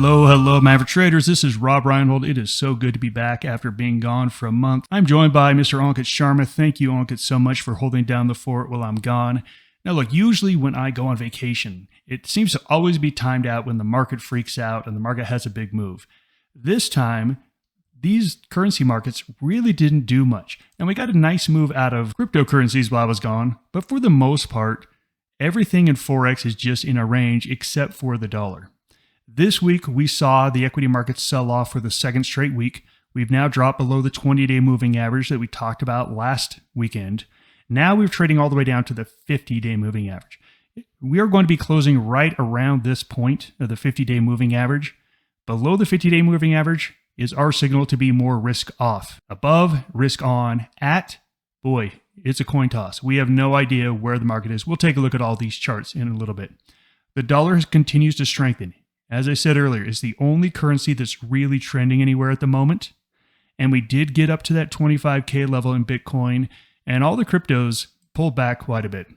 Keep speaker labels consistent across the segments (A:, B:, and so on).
A: Hello, Maverick traders. This is Rob Reinhold. It is so good to be back after being gone for a month. I'm joined by Mr. Ankit Sharma. Thank you, Ankit, so much for holding down the fort while I'm gone. Now, look, usually when I go on vacation, it seems to always be timed out when the market freaks out and the market has a big move. This time, these currency markets really didn't do much. And we got a nice move out of cryptocurrencies while I was gone. But for the most part, everything in Forex is just in a range except for the dollar. This week, we saw the equity markets sell off for the second straight week. We've now dropped below the 20-day moving average that we talked about last weekend. Now we're trading all the way down to the 50-day moving average. We are going to be closing right around this point of the 50-day moving average. Below the 50-day moving average is our signal to be more risk off. Above, risk on. At, boy, it's a coin toss. We have no idea where the market is. We'll take a look at all these charts in a little bit. The dollar continues to strengthen. As I said earlier, it's the only currency that's really trending anywhere at the moment. And we did get up to that 25K level in Bitcoin, and all the cryptos pulled back quite a bit.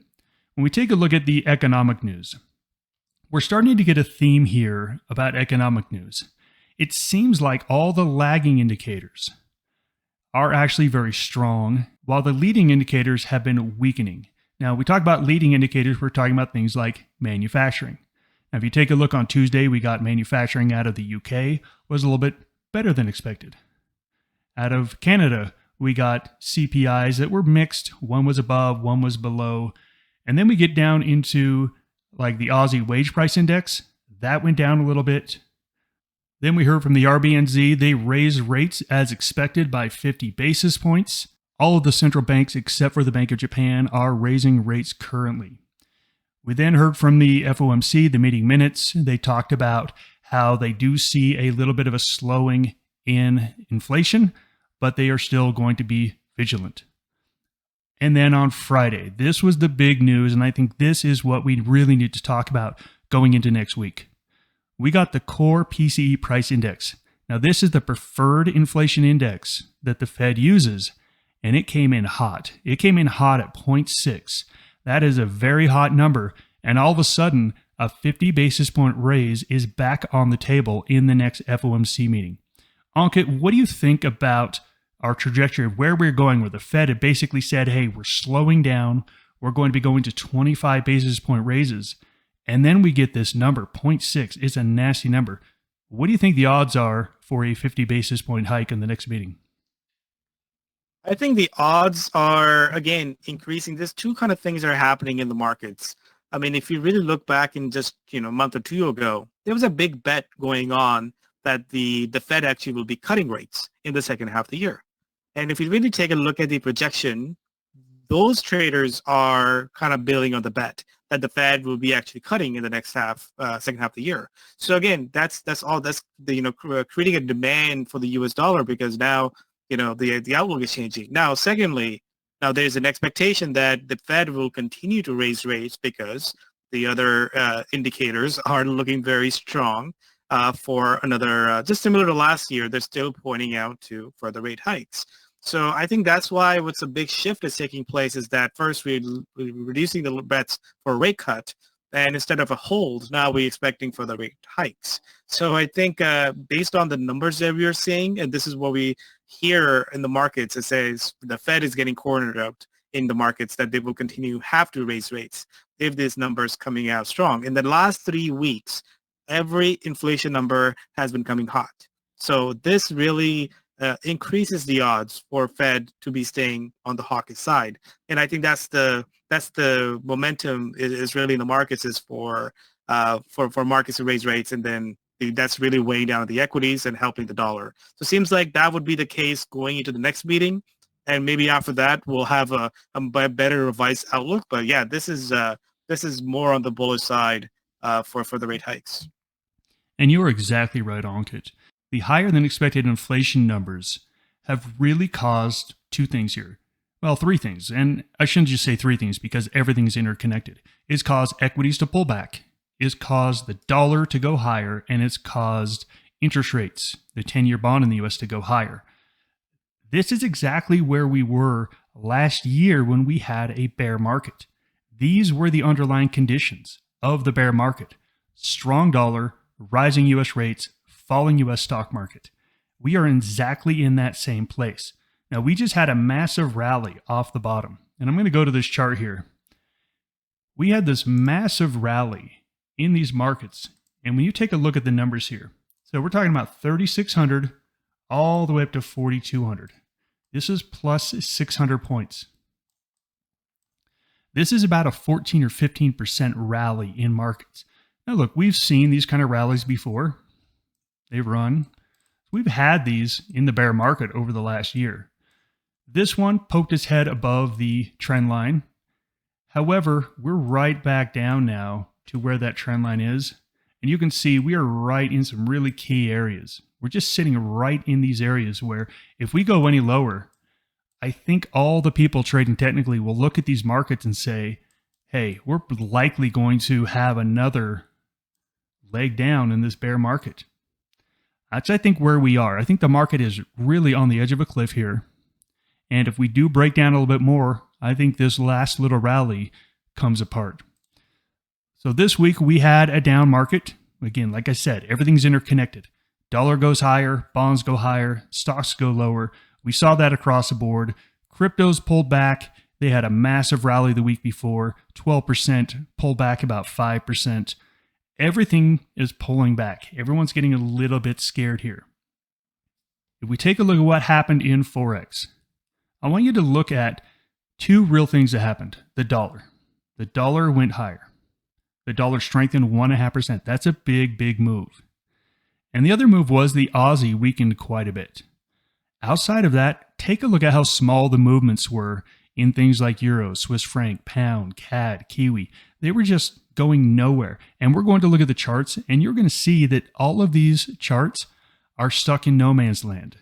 A: When we take a look at the economic news, we're starting to get a theme here about economic news. It seems like all the lagging indicators are actually very strong, while the leading indicators have been weakening. Now, we talk about leading indicators, we're talking about things like manufacturing. Now, if you take a look on Tuesday, we got manufacturing out of the UK was a little bit better than expected. Out of Canada, we got CPIs that were mixed. One was above, one was below. And then we get down into like the Aussie wage price index. That went down a little bit. Then we heard from the RBNZ. They raised rates as expected by 50 basis points. All of the central banks, except for the Bank of Japan, are raising rates currently. We then heard from the FOMC, the meeting minutes. They talked about how they do see a little bit of a slowing in inflation, but they are still going to be vigilant. And then on Friday, this was the big news, and I think this is what we really need to talk about going into next week. We got the core PCE price index. Now, this is the preferred inflation index that the Fed uses, and it came in hot. It came in hot at 0.6. That is a very hot number, and all of a sudden, a 50 basis point raise is back on the table in the next FOMC meeting. Ankit, what do you think about our trajectory of where we're going, where the Fed had basically said, hey, we're slowing down, we're going to be going to 25 basis point raises, and then we get this number, 0.6. It's a nasty number. What do you think the odds are for a 50 basis point hike in the next meeting?
B: I think the odds are, again, increasing. There's two kind of things that are happening in the markets. I mean, if you really look back in just, a month or two ago, there was a big bet going on that the Fed actually will be cutting rates in the second half of the year. And if you really take a look at the projection, those traders are kind of building on the bet that the Fed will be actually cutting in the next second half of the year. So again, that's creating a demand for the US dollar because now, the outlook is changing. Now, secondly, there's an expectation that the Fed will continue to raise rates because the other indicators are looking very strong for another, just similar to last year, they're still pointing out to further rate hikes. So I think that's why what's a big shift is taking place is that first we're reducing the bets for a rate cut, and instead of a hold, now we're expecting further rate hikes. So I think based on the numbers that we are seeing, and this is what we hear in the markets, it says the Fed is getting cornered out in the markets that they will have to raise rates if these numbers coming out strong. In the last 3 weeks, every inflation number has been coming hot. So this really increases the odds for Fed to be staying on the hawkish side. And I think that's the momentum is really in the markets is for markets to raise rates, and then that's really weighing down the equities and helping the dollar. So it seems like that would be the case going into the next meeting, and maybe after that we'll have a better revised outlook. But yeah, this is more on the bullish side for the rate hikes.
A: And you're exactly right, Ankit. The higher than expected inflation numbers have really caused two things here. Well, three things. And I shouldn't just say three things because everything's interconnected. It's caused equities to pull back. It's caused the dollar to go higher. And it's caused interest rates, the 10-year bond in the US, to go higher. This is exactly where we were last year when we had a bear market. These were the underlying conditions of the bear market. Strong dollar, rising US rates, falling US stock market. We are exactly in that same place. Now, we just had a massive rally off the bottom. And I'm going to go to this chart here. We had this massive rally in these markets. And when you take a look at the numbers here, so we're talking about 3,600 all the way up to 4,200. This is plus 600 points. This is about a 14 or 15% rally in markets. Now, look, we've seen these kind of rallies before. They've run. We've had these in the bear market over the last year. This one poked its head above the trend line. However, we're right back down now to where that trend line is. And you can see we are right in some really key areas. We're just sitting right in these areas where if we go any lower, I think all the people trading technically will look at these markets and say, hey, we're likely going to have another leg down in this bear market. That's, I think, where we are. I think the market is really on the edge of a cliff here. And if we do break down a little bit more, I think this last little rally comes apart. So this week we had a down market. Again, like I said, everything's interconnected. Dollar goes higher, bonds go higher, stocks go lower. We saw that across the board. Cryptos pulled back. They had a massive rally the week before, 12%, pulled back about 5%. Everything is pulling back. Everyone's getting a little bit scared here. If we take a look at what happened in Forex, I want you to look at two real things that happened. The dollar. The dollar went higher. The dollar strengthened 1.5%. That's a big, big move. And the other move was the Aussie weakened quite a bit. Outside of that, take a look at how small the movements were in things like Euro, Swiss franc, pound, CAD, Kiwi. They were just going nowhere. And we're going to look at the charts, and you're going to see that all of these charts are stuck in no man's land.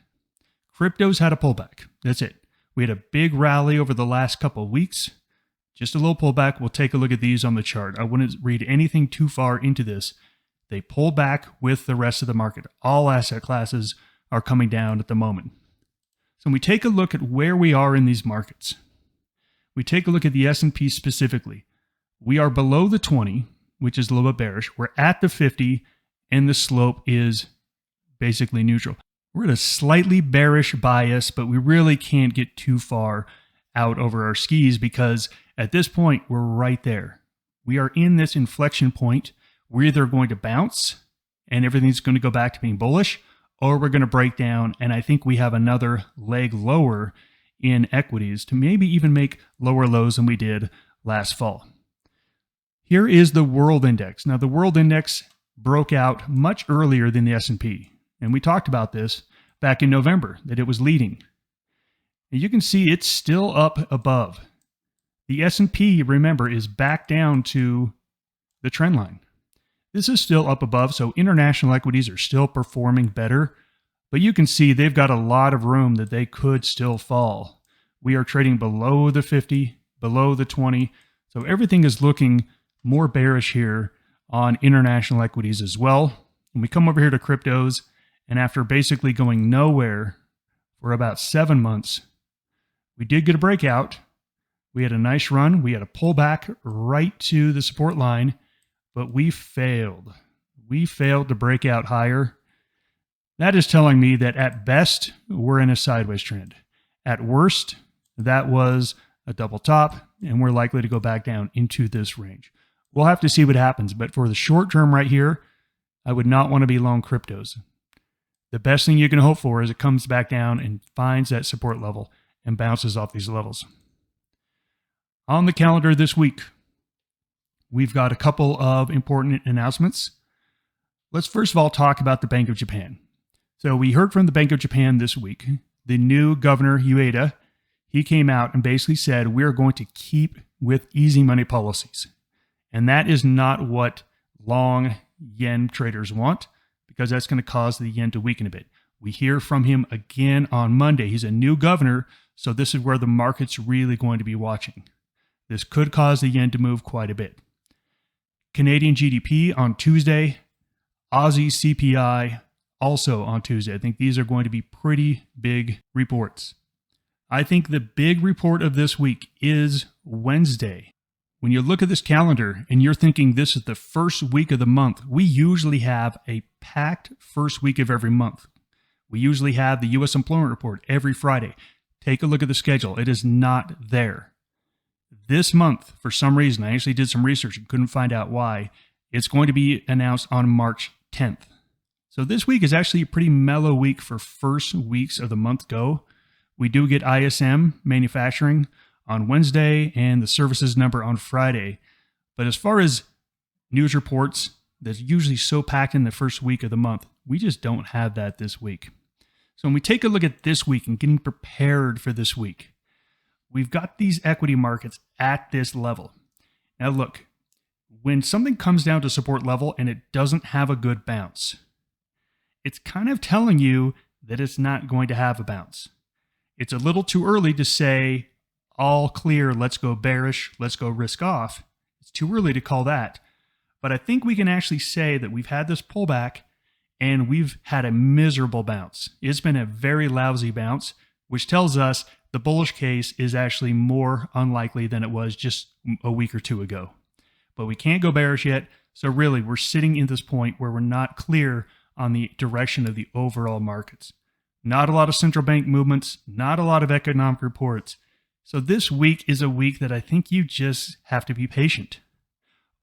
A: Cryptos had a pullback. That's it. We had a big rally over the last couple of weeks. Just a little pullback. We'll take a look at these on the chart. I wouldn't read anything too far into this. They pull back with the rest of the market. All asset classes are coming down at the moment. So when we take a look at where we are in these markets, we take a look at the S&P specifically. We are below the 20, which is a little bit bearish. We're at the 50, and the slope is basically neutral. We're at a slightly bearish bias, but we really can't get too far out over our skis because at this point, we're right there. We are in this inflection point. We're either going to bounce and everything's going to go back to being bullish, or we're going to break down, and I think we have another leg lower in equities to maybe even make lower lows than we did last fall. Here is the world index. Now, the world index broke out much earlier than the S&P, and we talked about this back in November, that it was leading. And you can see it's still up above. The S&P, remember, is back down to the trend line. This is still up above, so international equities are still performing better, but you can see they've got a lot of room that they could still fall. We are trading below the 50, below the 20, so everything is looking more bearish here on international equities as well. When we come over here to cryptos, and after basically going nowhere for about 7 months, we did get a breakout. We had a nice run. We had a pullback right to the support line, but we failed. We failed to break out higher. That is telling me that at best, we're in a sideways trend. At worst, that was a double top, and we're likely to go back down into this range. We'll have to see what happens, but for the short term right here, I would not want to be long cryptos. The best thing you can hope for is it comes back down and finds that support level and bounces off these levels. On the calendar this week, we've got a couple of important announcements. Let's first of all talk about the Bank of Japan. So we heard from the Bank of Japan this week. The new governor, Ueda, he came out and basically said, we're going to keep with easy money policies. And that is not what long yen traders want, because that's going to cause the yen to weaken a bit. We hear from him again on Monday. He's a new governor, so this is where the market's really going to be watching. This could cause the yen to move quite a bit. Canadian GDP on Tuesday, Aussie CPI also on Tuesday. I think these are going to be pretty big reports. I think the big report of this week is Wednesday. When you look at this calendar and you're thinking this is the first week of the month, we usually have a packed first week of every month. We usually have the U.S. employment report every Friday. Take a look at the schedule. It is not there. This month, for some reason, I actually did some research and couldn't find out why, it's going to be announced on March 10th. So this week is actually a pretty mellow week for first weeks of the month go. We do get ISM manufacturing on Wednesday and the services number on Friday. But as far as news reports, that's usually so packed in the first week of the month, we just don't have that this week. So when we take a look at this week and getting prepared for this week, we've got these equity markets at this level. Now look, when something comes down to support level and it doesn't have a good bounce, it's kind of telling you that it's not going to have a bounce. It's a little too early to say, all clear, let's go bearish, let's go risk off. It's too early to call that. But I think we can actually say that we've had this pullback and we've had a miserable bounce. It's been a very lousy bounce, which tells us the bullish case is actually more unlikely than it was just a week or two ago. But we can't go bearish yet. So really, we're sitting in this point where we're not clear on the direction of the overall markets. Not a lot of central bank movements, not a lot of economic reports. So this week is a week that I think you just have to be patient.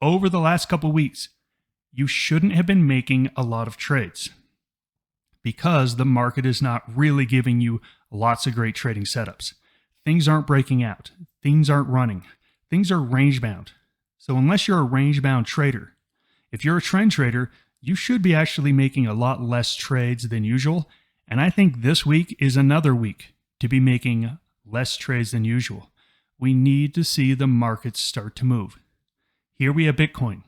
A: Over the last couple weeks, you shouldn't have been making a lot of trades because the market is not really giving you lots of great trading setups. Things aren't breaking out. Things aren't running. Things are range bound. So unless you're a range bound trader, if you're a trend trader, you should be actually making a lot less trades than usual. And I think this week is another week to be making less trades than usual. We need to see the markets start to move. Here we have Bitcoin.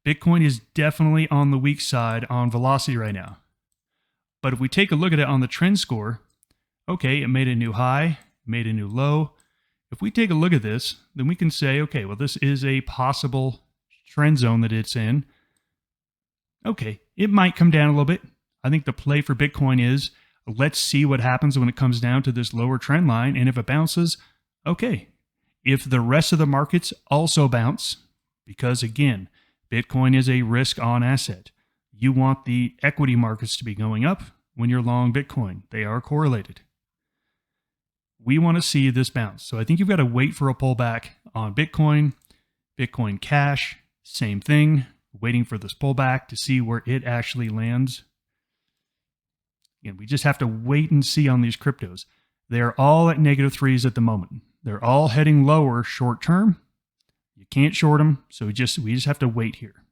A: Bitcoin is definitely on the weak side on velocity right now. But if we take a look at it on the trend score, okay, it made a new high, made a new low. If we take a look at this, then we can say, okay, well, this is a possible trend zone that it's in. Okay, it might come down a little bit. I think the play for Bitcoin is, let's see what happens when it comes down to this lower trend line. And if it bounces, okay. If the rest of the markets also bounce, because again, Bitcoin is a risk-on asset. You want the equity markets to be going up when you're long Bitcoin. They are correlated. We want to see this bounce. So I think you've got to wait for a pullback on Bitcoin. Bitcoin Cash, same thing. Waiting for this pullback to see where it actually lands. Again, we just have to wait and see on these cryptos. They're all at -3s at the moment. They're all heading lower short term. You can't short them, so we just have to wait here.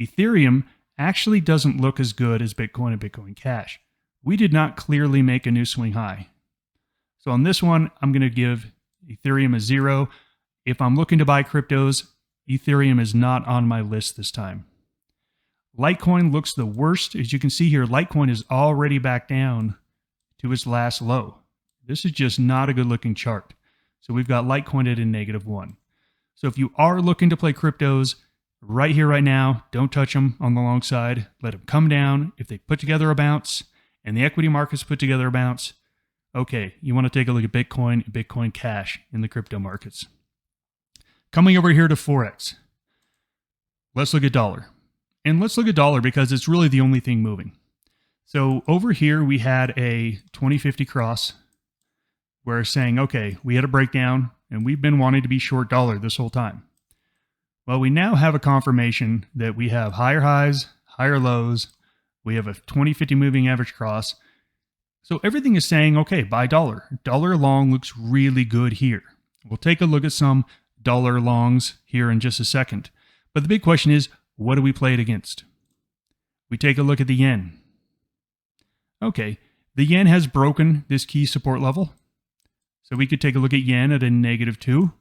A: Ethereum actually doesn't look as good as Bitcoin and Bitcoin Cash. We did not clearly make a new swing high. So on this one, I'm going to give Ethereum a 0. If I'm looking to buy cryptos, Ethereum is not on my list this time. Litecoin looks the worst. As you can see here, Litecoin is already back down to its last low. This is just not a good looking chart. So we've got Litecoin at a -1. So if you are looking to play cryptos right here, right now, don't touch them on the long side. Let them come down. If they put together a bounce and the equity markets put together a bounce, okay, you want to take a look at Bitcoin and Bitcoin Cash in the crypto markets. Coming over here to Forex, let's look at dollar. And let's look at dollar because it's really the only thing moving. So over here, we had a 2050 cross. We're saying, okay, we had a breakdown and we've been wanting to be short dollar this whole time. Well, we now have a confirmation that we have higher highs, higher lows. We have a 2050 moving average cross. So everything is saying, okay, buy dollar. Dollar long looks really good here. We'll take a look at some dollar longs here in just a second. But the big question is, what do we play it against? We take a look at the yen. Okay, the yen has broken this key support level. So we could take a look at yen at a -2.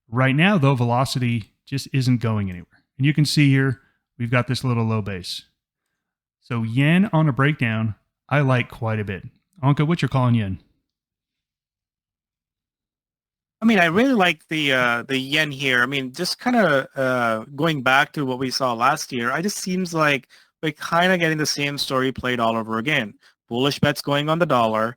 A: Right now, though, velocity just isn't going anywhere. And you can see here, we've got this little low base. So yen on a breakdown, I like quite a bit. Anka, what's your call on yen?
B: I mean, I really like the yen here. I mean, just kind of going back to what we saw last year, it just seems like we're kind of getting the same story played all over again. Bullish bets going on the dollar,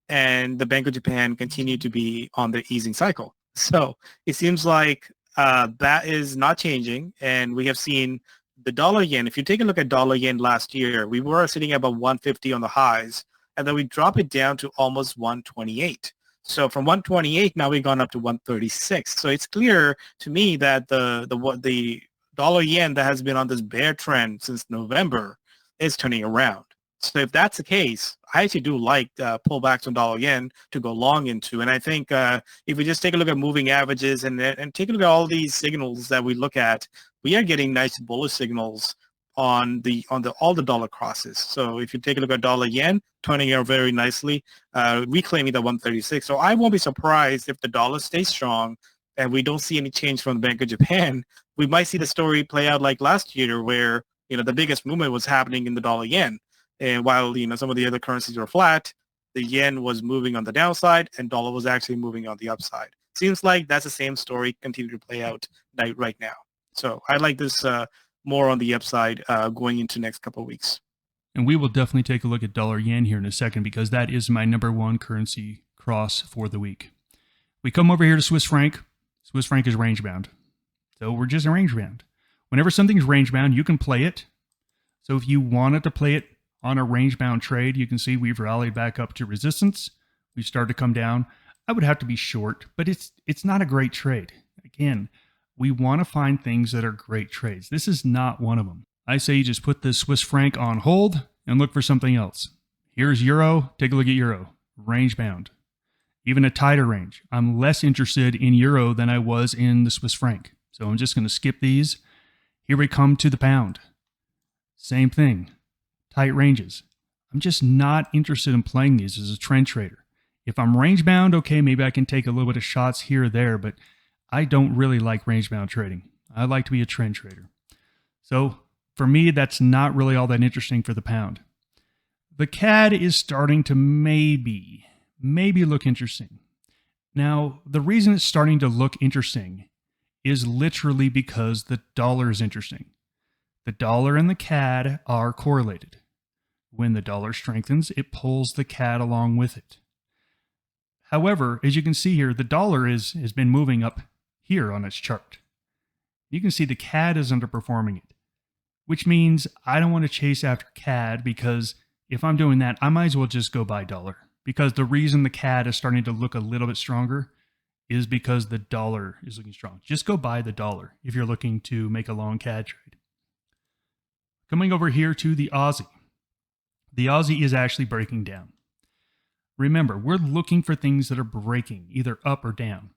B: and the Bank of Japan continue to be on the easing cycle. So it seems like that is not changing. And we have seen the dollar yen. If you take a look at dollar yen last year, we were sitting at about 150 on the highs, and then we drop it down to almost 128. So from 128, now we've gone up to 136. So it's clear to me that the dollar yen that has been on this bear trend since November is turning around. So if that's the case, I actually do like pullbacks on dollar yen to go long into. And I think if we just take a look at moving averages and take a look at all these signals that we look at, we are getting nice bullish signals on all the dollar crosses. So if you take a look at dollar yen, turning out very nicely, reclaiming the 136. So I won't be surprised if the dollar stays strong and we don't see any change from the Bank of Japan. We might see the story play out like last year where, the biggest movement was happening in the dollar yen. And while, some of the other currencies were flat, the yen was moving on the downside and dollar was actually moving on the upside. Seems like that's the same story continue to play out right now. So I like this more on the upside going into next couple of weeks.
A: And we will definitely take a look at dollar yen here in a second because that is my number one currency cross for the week. We come over here to Swiss franc. Swiss franc is range bound. So we're just a range bound. Whenever something's range bound, you can play it. So if you wanted to play it on a range-bound trade, you can see we've rallied back up to resistance. We've started to come down. I would have to be short, but it's not a great trade. Again, we want to find things that are great trades. This is not one of them. I say you just put the Swiss franc on hold and look for something else. Here's euro. Take a look at euro. Range-bound. Even a tighter range. I'm less interested in euro than I was in the Swiss franc. So I'm just going to skip these. Here we come to the pound. Same thing. Tight ranges. I'm just not interested in playing these as a trend trader. If I'm range bound, okay, maybe I can take a little bit of shots here or there, but I don't really like range bound trading. I like to be a trend trader. So for me, that's not really all that interesting for the pound. The CAD is starting to maybe look interesting. Now, the reason it's starting to look interesting is literally because the dollar is interesting. The dollar and the CAD are correlated. When the dollar strengthens, it pulls the CAD along with it. However, as you can see here, the dollar has been moving up here on its chart. You can see the CAD is underperforming it, which means I don't want to chase after CAD because if I'm doing that, I might as well just go buy dollar. Because the reason the CAD is starting to look a little bit stronger is because the dollar is looking strong. Just go buy the dollar if you're looking to make a long CAD trade. Coming over here to the Aussie. The Aussie is actually breaking down. Remember, we're looking for things that are breaking, either up or down.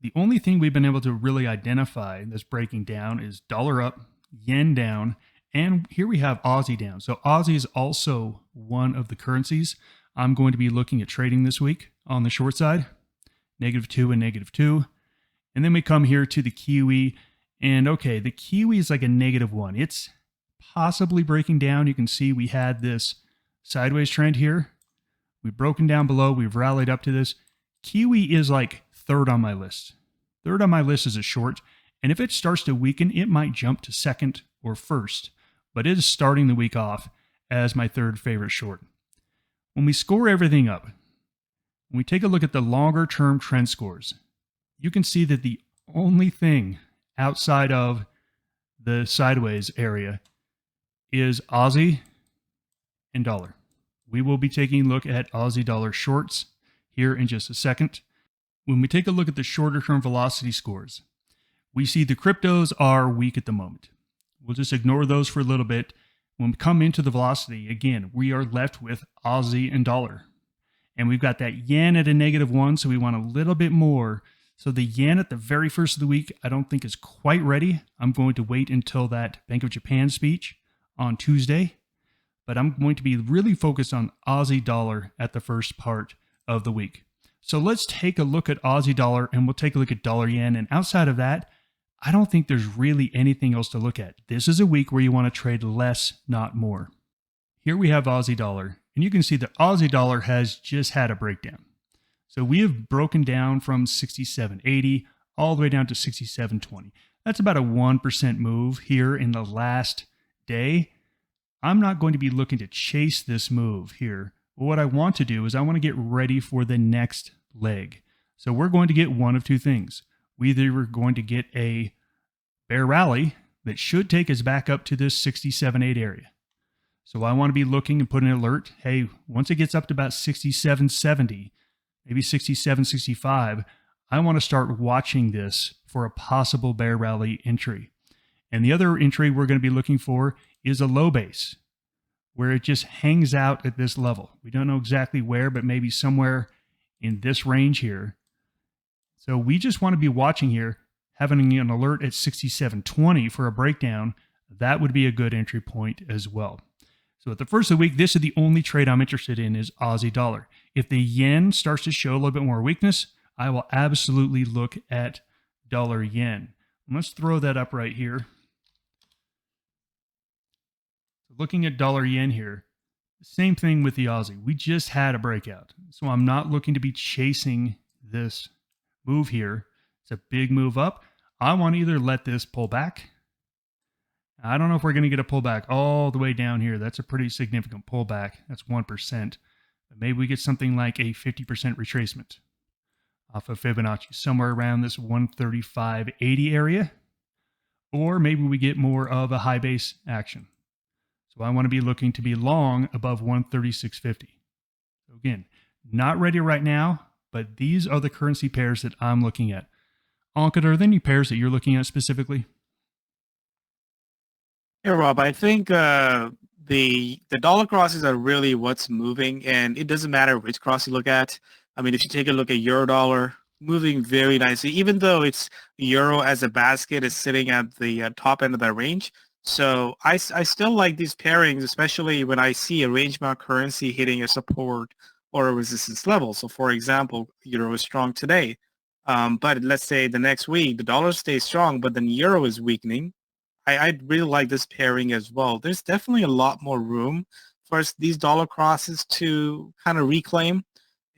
A: The only thing we've been able to really identify that's breaking down is dollar up, yen down, and here we have Aussie down. So Aussie is also one of the currencies I'm going to be looking at trading this week on the short side, -2 and -2. And then we come here to the Kiwi, and okay, the Kiwi is like a -1. It's possibly breaking down. You can see we had this sideways trend here. We've broken down below. We've rallied up to this. Kiwi is like third on my list. Third on my list is a short. And if it starts to weaken, it might jump to second or first. But it is starting the week off as my third favorite short. When we score everything up, when we take a look at the longer term trend scores, you can see that the only thing outside of the sideways area is Aussie and dollar. We will be taking a look at Aussie dollar shorts here in just a second. When we take a look at the shorter term velocity scores, we see the cryptos are weak at the moment. We'll just ignore those for a little bit. When we come into the velocity, again, we are left with Aussie and dollar. And we've got that yen at a -1, so we want a little bit more. So the yen at the very first of the week, I don't think is quite ready. I'm going to wait until that Bank of Japan speech on Tuesday. But I'm going to be really focused on Aussie dollar at the first part of the week. So let's take a look at Aussie dollar and we'll take a look at dollar yen. And outside of that, I don't think there's really anything else to look at. This is a week where you want to trade less, not more. Here we have Aussie dollar, and you can see that Aussie dollar has just had a breakdown. So we have broken down from 67.80 all the way down to 67.20. That's about a 1% move here in the last day. I'm not going to be looking to chase this move here. But what I want to do is I want to get ready for the next leg. So we're going to get one of two things. We either are going to get a bear rally that should take us back up to this 67.8 area. So I want to be looking and put an alert. Hey, once it gets up to about 67.70, maybe 67.65, I want to start watching this for a possible bear rally entry. And the other entry we're going to be looking for is a low base, where it just hangs out at this level. We don't know exactly where, but maybe somewhere in this range here. So we just want to be watching here, having an alert at 67.20 for a breakdown. That would be a good entry point as well. So at the first of the week, this is the only trade I'm interested in is Aussie dollar. If the yen starts to show a little bit more weakness, I will absolutely look at dollar yen. Let's throw that up right here. Looking at dollar yen here, same thing with the Aussie. We just had a breakout. So I'm not looking to be chasing this move here. It's a big move up. I want to either let this pull back. I don't know if we're going to get a pullback all the way down here. That's a pretty significant pullback. That's 1%. But maybe we get something like a 50% retracement off of Fibonacci, somewhere around this 135.80 area. Or maybe we get more of a high base action. So I want to be looking to be long above 136.50. So again, not ready right now, but these are the currency pairs that I'm looking at. Ankit, are there any pairs that you're looking at specifically?
B: Yeah, Rob, I think the dollar crosses are really what's moving, and it doesn't matter which cross you look at. I mean, if you take a look at euro dollar, moving very nicely, even though it's euro as a basket is sitting at the top end of that range. So I still like these pairings, especially when I see a range-bound currency hitting a support or a resistance level. So for example, euro is strong today, but let's say the next week the dollar stays strong, but then euro is weakening. I really like this pairing as well. There's definitely a lot more room for these dollar crosses to kind of reclaim.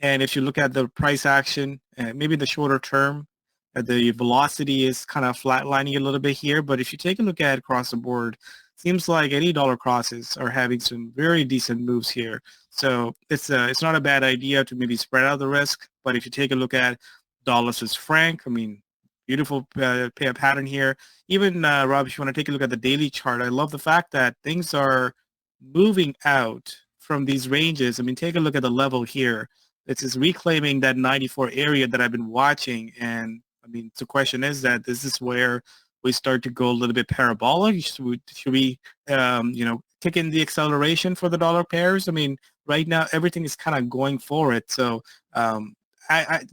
B: And if you look at the price action, maybe the shorter term, the velocity is kind of flatlining a little bit here. But if you take a look at across the board, seems like any dollar crosses are having some very decent moves here. So it's not a bad idea to maybe spread out the risk. But if you take a look at dollar Swiss franc, I mean, beautiful pattern here. Even Rob, if you want to take a look at the daily chart, I love the fact that things are moving out from these ranges. I mean, take a look at the level here. It's just reclaiming that 94 area that I've been watching. And I mean, the question is that this is where we start to go a little bit parabolic. Should we kick in the acceleration for the dollar pairs? I mean, right now, everything is kind of going for it. So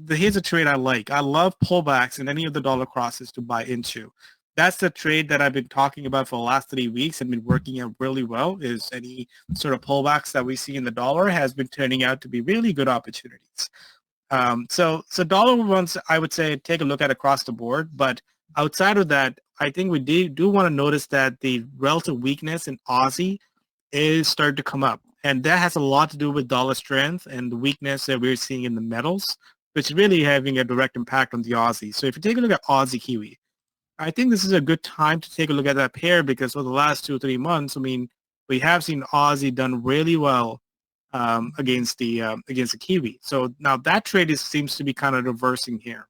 B: here's a trade I like. I love pullbacks in any of the dollar crosses to buy into. That's the trade that I've been talking about for the last 3 weeks and been working out really well. Is any sort of pullbacks that we see in the dollar has been turning out to be really good opportunities. So dollar ones, I would say take a look at across the board. But outside of that, I think we do want to notice that the relative weakness in Aussie is starting to come up. And that has a lot to do with dollar strength and the weakness that we're seeing in the metals, which is really having a direct impact on the Aussie. So if you take a look at Aussie Kiwi, I think this is a good time to take a look at that pair because for the last 2 or 3 months, I mean, we have seen Aussie done really well against the Kiwi. So now that trade seems to be kind of reversing here.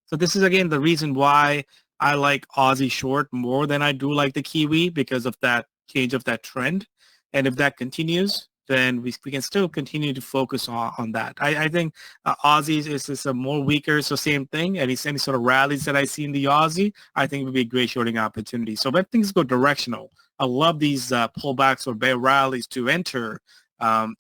B: So this is, again, the reason why I like Aussie short more than I do like the Kiwi because of that change of that trend. And if that continues, then we can still continue to focus on that. I think Aussie is a more weaker, so same thing. Any sort of rallies that I see in the Aussie, I think would be a great shorting opportunity. So when things go directional, I love these pullbacks or bear rallies to enter.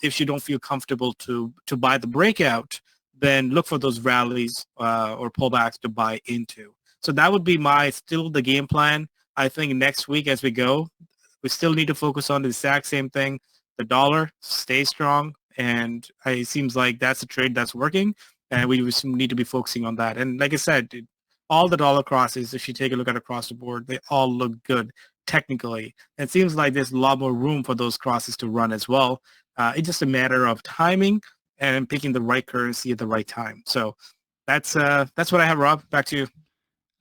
B: If you don't feel comfortable to buy the breakout, then look for those rallies or pullbacks to buy into. So that would be still the game plan. I think next week as we go, we still need to focus on the exact same thing. The dollar stays strong, and it seems like that's a trade that's working, and we need to be focusing on that. And like I said, all the dollar crosses, if you take a look at across the board, they all look good technically. It seems like there's a lot more room for those crosses to run as well. It's just a matter of timing and picking the right currency at the right time. So that's what I have, Rob. Back to you.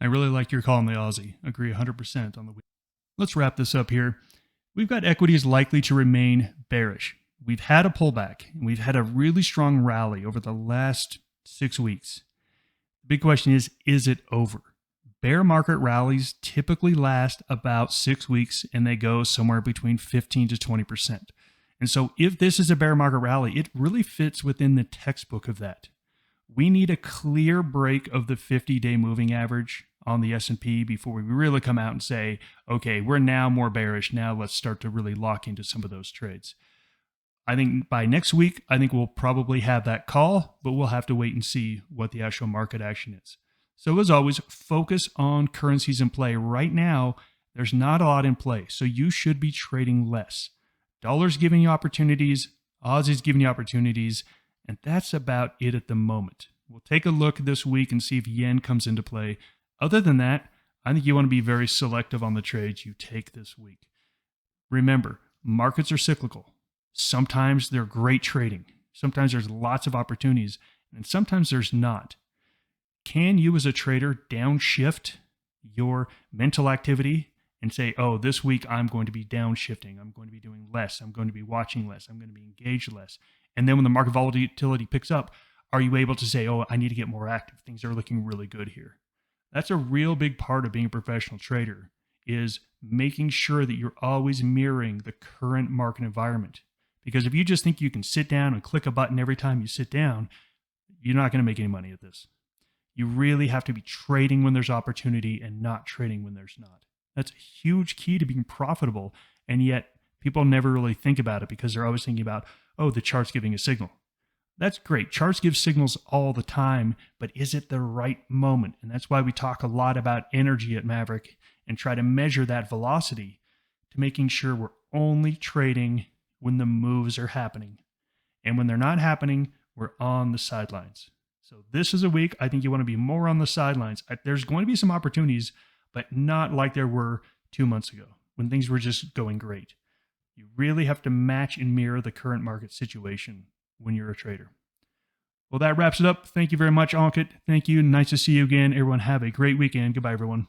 A: I really like your call on the Aussie. Agree 100% on the week. Let's wrap this up here. We've got equities likely to remain bearish. We've had a pullback, and we've had a really strong rally over the last 6 weeks. Big question is it over? Bear market rallies typically last about 6 weeks and they go somewhere between 15 to 20%. And so if this is a bear market rally, it really fits within the textbook of that. We need a clear break of the 50-day moving average on the S&P before we really come out and say, okay, we're now more bearish. Now let's start to really lock into some of those trades. I think by next week, I think we'll probably have that call, but we'll have to wait and see what the actual market action is. So as always, focus on currencies in play. Right now, there's not a lot in play, so you should be trading less. Dollar's giving you opportunities, Aussie's giving you opportunities, and that's about it at the moment. We'll take a look this week and see if yen comes into play. Other than that, I think you want to be very selective on the trades you take this week. Remember, markets are cyclical. Sometimes they're great trading. Sometimes there's lots of opportunities, and sometimes there's not. Can you as a trader downshift your mental activity and say, oh, this week I'm going to be downshifting. I'm going to be doing less. I'm going to be watching less. I'm going to be engaged less. And then when the market volatility picks up, are you able to say, oh, I need to get more active? Things are looking really good here. That's a real big part of being a professional trader, is making sure that you're always mirroring the current market environment. Because if you just think you can sit down and click a button every time you sit down, you're not going to make any money at this. You really have to be trading when there's opportunity and not trading when there's not. That's a huge key to being profitable, and yet people never really think about it because they're always thinking about, oh, the chart's giving a signal. That's great. Charts give signals all the time, but is it the right moment? And that's why we talk a lot about energy at Maverick and try to measure that velocity to making sure we're only trading when the moves are happening. And when they're not happening, we're on the sidelines. So this is a week I think you want to be more on the sidelines. There's going to be some opportunities, but not like there were 2 months ago when things were just going great. You really have to match and mirror the current market situation when you're a trader. Well, that wraps it up. Thank you very much, Ankit. Thank you. Nice to see you again. Everyone have a great weekend. Goodbye, everyone.